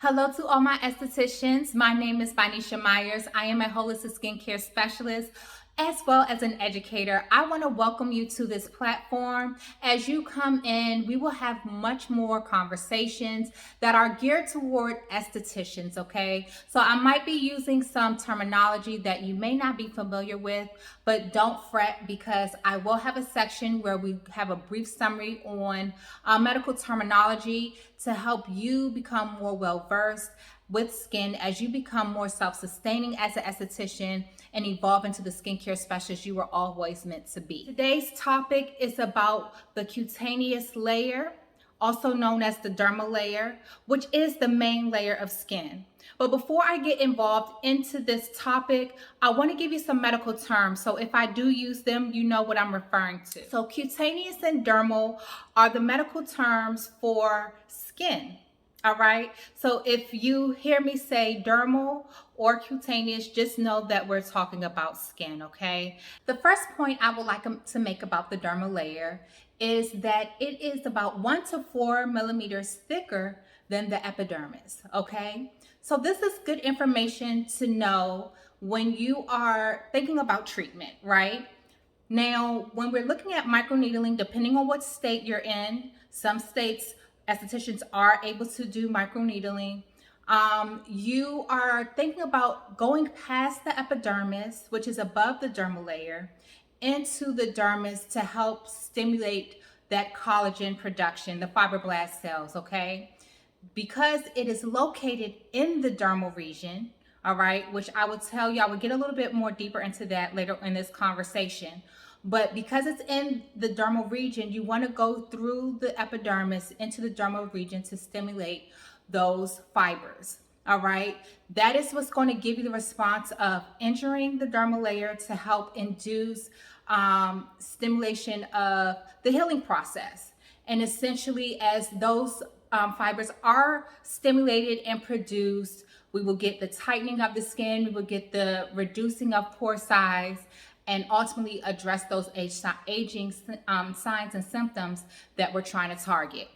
Hello to all my estheticians. My name is Myers. I am a holistic skincare specialist as well as an educator. I want to welcome you to this platform. As you come in, we will have much more conversations that are geared toward estheticians, okay? So I might be using some terminology that you may not be familiar with, but don't fret because I will have a section where we have a brief summary on medical terminology to help you become more well versed with skin as you become more self-sustaining as an esthetician and evolve into the skincare specialist you were always meant to be. Today's topic is about the cutaneous layer, also known as the dermal layer, which is the main layer of skin. But before I get involved into this topic, I want to give you some medical terms. So if I do use them, you know what I'm referring to. So cutaneous and dermal are the medical terms for skin. All right. So if you hear me say dermal or cutaneous, just know that we're talking about skin. Okay. The first point I would like to make about the dermal layer is that it is about 1 to 4 millimeters thicker than the epidermis. Okay. So this is good information to know when you are thinking about treatment, right? Now, when we're looking at microneedling, depending on what state you're in, some states estheticians are able to do microneedling. You are thinking about going past the epidermis, which is above the dermal layer, into the dermis to help stimulate that collagen production, the fibroblast cells, okay? Because it is located in the dermal region, all right, which I will tell you, I will get a little bit more deeper into that later in this conversation. But because it's in the dermal region, you want to go through the epidermis into the dermal region to stimulate those fibers. All right, that is what's going to give you the response of injuring the dermal layer to help induce stimulation of the healing process. And essentially, as those fibers are stimulated and produced, we will get the tightening of the skin, we will get the reducing of pore size, and ultimately address those aging signs and symptoms that we're trying to target.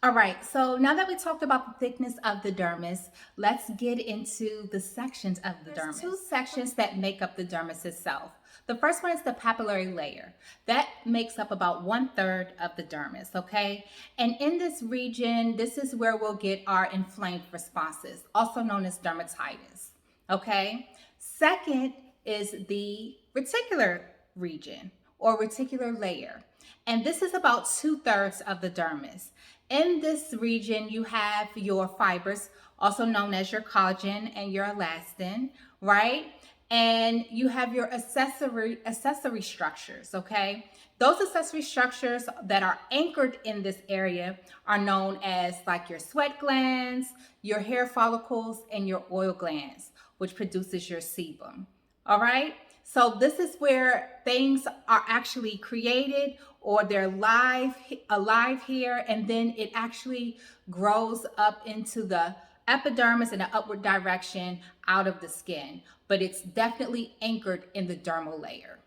All right, so now that we talked about the thickness of the dermis, let's get into the sections of the dermis. There's 2 sections that make up the dermis itself. The first one is the papillary layer. That makes up about 1/3 of the dermis, okay? And in this region, this is where we'll get our inflamed responses, also known as dermatitis, okay? Second is the reticular region or reticular layer. And this is about 2/3 of the dermis. In this region, you have your fibers, also known as your collagen and your elastin, right? And you have your accessory structures, okay? Those accessory structures that are anchored in this area are known as like your sweat glands, your hair follicles, and your oil glands, which produces your sebum. All right? So this is where things are actually created or they're alive here, and then it actually grows up into the epidermis in an upward direction out of the skin, but it's definitely anchored in the dermal layer.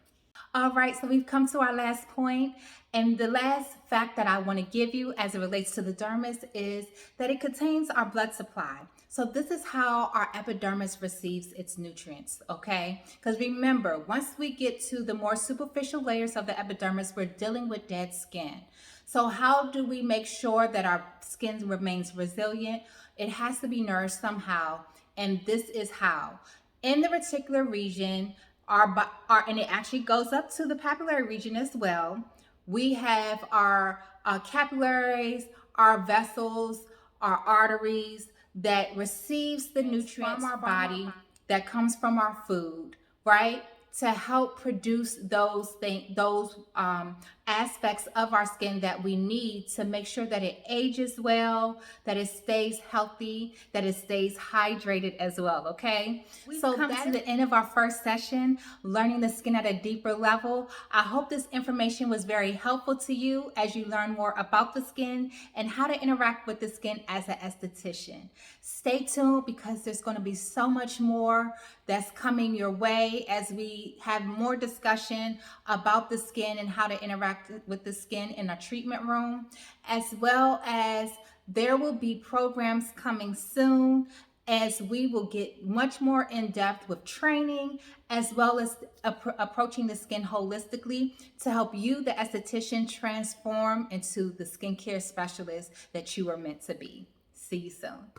All right, so we've come to our last point, and the last fact that I want to give you as it relates to the dermis is that it contains our blood supply. So this is how our epidermis receives its nutrients, okay? Because remember, once we get to the more superficial layers of the epidermis, we're dealing with dead skin. So how do we make sure that our skin remains resilient? It has to be nourished somehow, and this is how. In the reticular region, and it actually goes up to the papillary region as well, we have our capillaries, our vessels, our arteries that receives the nutrients from our body that comes from our food, right? To help produce those aspects of our skin that we need to make sure that it ages well, that it stays healthy, that it stays hydrated as well, okay? So that's the end of our first session, learning the skin at a deeper level. I hope this information was very helpful to you as you learn more about the skin and how to interact with the skin as an esthetician. Stay tuned because there's going to be so much more that's coming your way as we have more discussion about the skin and how to interact with the skin in a treatment room, as well as There will be programs coming soon as we will get much more in depth with training as well as approaching the skin holistically to help you, the esthetician, transform into the skincare specialist that you are meant to be. See you soon.